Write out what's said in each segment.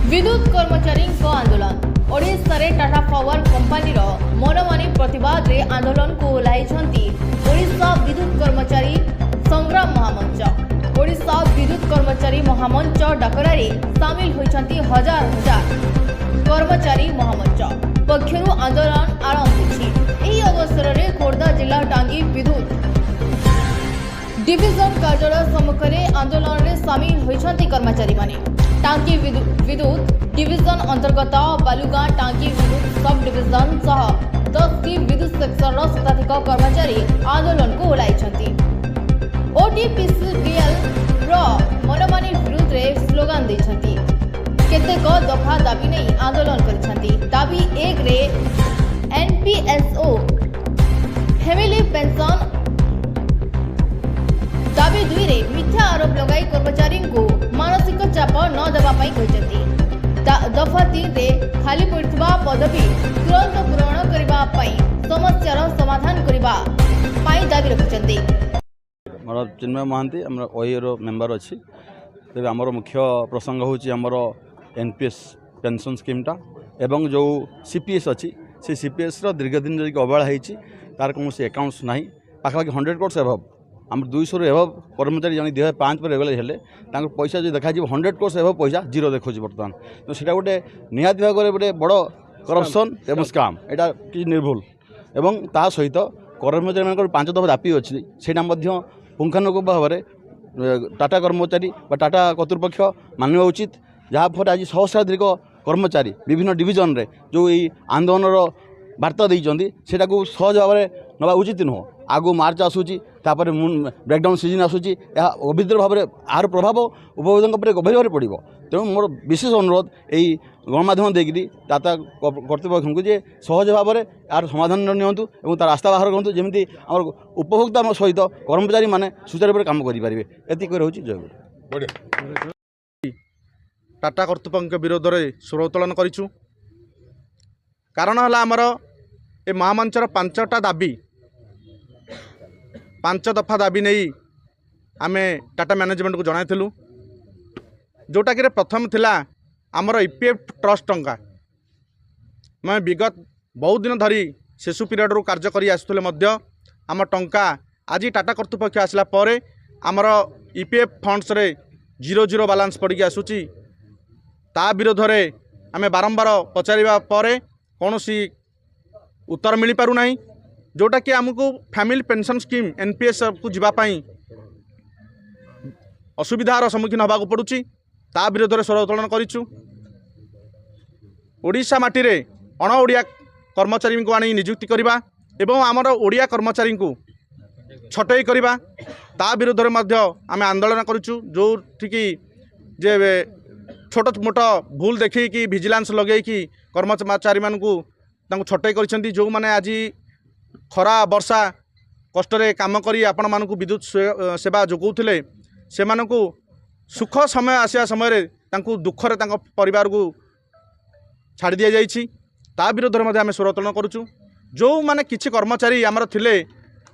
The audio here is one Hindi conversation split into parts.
विद्युत कर्मचारी आंदोलन ओडिशा रे टाटा पावर कंपानी मनमानी प्रतिवाद रे आंदोलन को ओह्लाइछंती ओडिशा विद्युत कर्मचारी संग्राम महामंच। ओडिशा विद्युत कर्मचारी महामंच डाकरारे सामिल होइछंती हजार हजार कर्मचारी महामंच पक्षरु आंदोलन आरंभ होछि। एही अवसर रे खोर्धा जिला टांगी विद्युत डिविजन कार्यालय सम्मुख में आंदोलन में सामिल होइछंती कर्मचारी माने। टांगी विद्युत डिविजन अंतर्गत बालुगां टांगी विद्युत सब डिविजन सह 10 टी विद्युत सेक्शन शताधिक कर्मचारी आंदोलन को ओह्लाइछंती। ओटीपीसीबीएल मनमानी विरुद्ध रे स्लोगान दैछंती। केतेक दफा दाबी नहीं आंदोलन करिछंती। दाबी 1 रे एनपीएसओ फैमिली पेंशन, दाबी 2 रे मिथ्या आरोप लगाई कर्मचारी को मानसिक चाप न देवा पाई कहते। दफा 3 रे खाली पड़िथिबा पदवी तुरंत पूरण करबा पाई समस्यार समाधान करबा पाई दाबी रखिछंती। मोर चिन्मय महांती आम ओईरो मेंबर अच्छी। तेज आमर मुख्य प्रसंग होची आमर एनपीएस पेंशन स्कीमटा एवं जो सीपीएस अच्छी से सीपीएस दीर्घ दिन जो अवहेला होती तार कौन एकाउंट्स ना पाखापाखि 100 करोड़ एभव आम 200 एभव कर्मचारी जन 2005 पर रेगुलर हेले पैसा जो देखा 100 करोड़ एभव पैसा जीरो देखा बर्तमान। तो सीटा गोटे निहाती भाग में गोटे बड़ करप्शन एवं स्काम यहाँ कि निर्भुल एवं ता सहित कर्मचारी मान 5 दफा दापी अच्छी से पुंखानुपुंख भाव में टाटा कर्मचारी टाटा कर्तृपक्ष मानवा उचित। जहाँफल आज सहस्राधिक कर्मचारी विभिन्न डिविजन रे जो ये आंदोलन बार्ता देते सेटा को सहज भाव में नवा उचित नुह। आगु मार्च आसूची तापर ब्रेकडाउन सीजन आसूची अभिद्र भाव में यार प्रभाव उपभोक्ता गभीर भाव में पड़ो। तेणु मोर विशेष अनुरोध यही गणमाध्यम देकरी टाटा कर्तृपक्ष को जे सहज भाव में यार समाधान नियंतु और तार आस्था बाहर करूँ जमी आम उपभोक्ता सहित कर्मचारी माने सुचारू रूप काम करेंगे। एतिक रोचे जय। टाटा कर्तृपक्ष विरोध में स्वर उत्तोलन करूँ। कारण है आमर ए महामंचर 5टा दाबी 5 दफा दाबी नहीं आमे टाटा मैनेजमेंट को जनाइलु। जोटा कि प्रथम थिला आमर ईपीएफ ट्रस्ट टंका मैं विगत बहुत दिन धरी शेषु पीरियड रू कार्य करी आसुले मध्य आम टंका आज टाटा कर्तृपक्ष आसला परे आमर ईपीएफ फंड्स रे 0 बैलेंस पड़ी आसूची। ता विरोध में आमे बारंबार पचारिबा परे कौनसी उत्तर मिल पारु नहीं। जोटा कि आमको फैमिली पेंशन स्कीम एनपीएस को जीवाई असुविधार सम्मुखीन होगा पड़ुची। ता विरोध में स्वर उत्तोलन करूँ। ओडिशा माटी रे अण ओडिया कर्मचारी को आनी नियुक्ति करवा एवं आमर ओडिया कर्मचारी को छटई करवा ता विरोध में आम आंदोलन करूँ। जो ठीक जे छोट मोट भूल देखी कि विजिलेंस लगे कि कर्मचारी मानू छटई कर जो मैंने आज खरा वर्षा कष्ट काम करी आपण मानू विद्युत सेवा जोगाउथिले से मानू सुख समय आसिया समय दुखरे परिवार को छाड़ दि जाइछि। ता विरोध में आम स्वर उत्तोलन करूँ। जो माने किछि कर्मचारी आमर थिले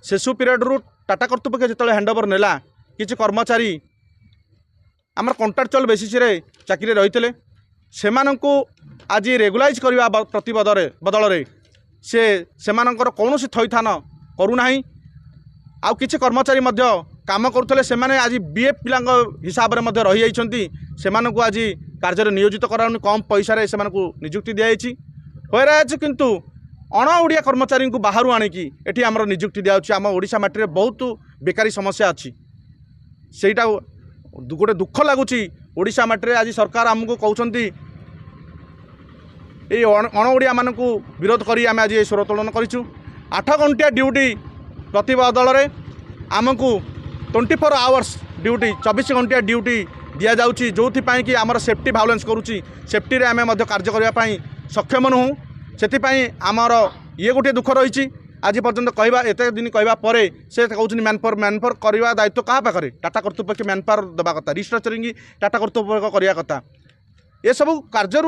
शेषु पीरियड रू टाटा कर्तृपक्ष जो हैंडओवर नेला किछि कर्मचारी आमर कॉन्ट्रैक्चुअल बेसिस रे चाकरी रही से आज रेगुलाइज करवा बदल रे से मानकर कौन थईथान करूना। आउ किछि कर्मचारी मध्य काम करुले से माने आज बीएफ पिला हिसाब से रही जाइछंती से मानकु आज कार्य नियोजित कराउनी कम पैसा रे से मानकु नियुक्ति दिया जाइछि। होयराज किंतु अण ओडिया कर्मचारी को बाहर आनिकी एठी हमर नियुक्ति दिया जाउछि। आम ओडिशा माटी रे बहुत बेकारी समस्या अछि सेटा गोटे दुख लगुच। ओडिशा माटी रे आज सरकार आमको कहउछंती ये अण ओडिया मानकु विरोध करी आम आज स्वर उत्तोलन करूँ। 8 घंटिया ड्यूटी प्रति बदल रे आमको 24 आवर्स ड्यूटी 24 घंटिया ड्यूटी दि जाउछि। जोथिपाई कि आमर सेफ्टी भायोलेंस करुच्ची सेफ्टी रे आमे मध्य कार्य करने सक्षम नुँ। से आमर ये गोटे दुख रही आज पर्यंत कहवा एत दिन कहवा परे से कहते मैनपावर करवा दायित्व क्या पाखे टाटा कर्तृपक्ष मैनपावर देवा कथा रिस्ट्रक्चरिंग टाटा कर्तृपक्ष करवा कथा ये सब कार्य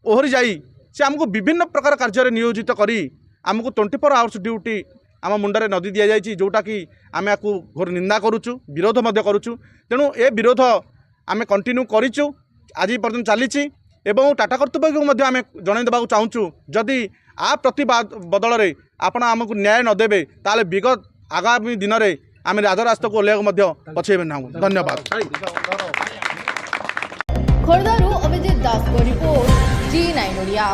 ओहरी जाई से आमको विभिन्न प्रकार कार्य नियोजित करी आमको 24 आवर्स ड्यूटी आम मुंडे नदी दि जाइए जोटा कि आम या घोर निंदा करुचु विरोध करुचु। तेणु ए विरोध आम कंटिन्यू करूँ आज पर्यटन चली एवं टाटा कर्तृपक्ष आम जन देवाक चाहूँ जदि आ प्रति बदल में आपण आमको न्याय नदेवे ताले विगत आगामी दिन में आम राजरास्ता को ओह्लैया पछेबे ना। धन्यवाद। खोर्धारू अभिजित दास को रिपोर्ट G9 ओडिया।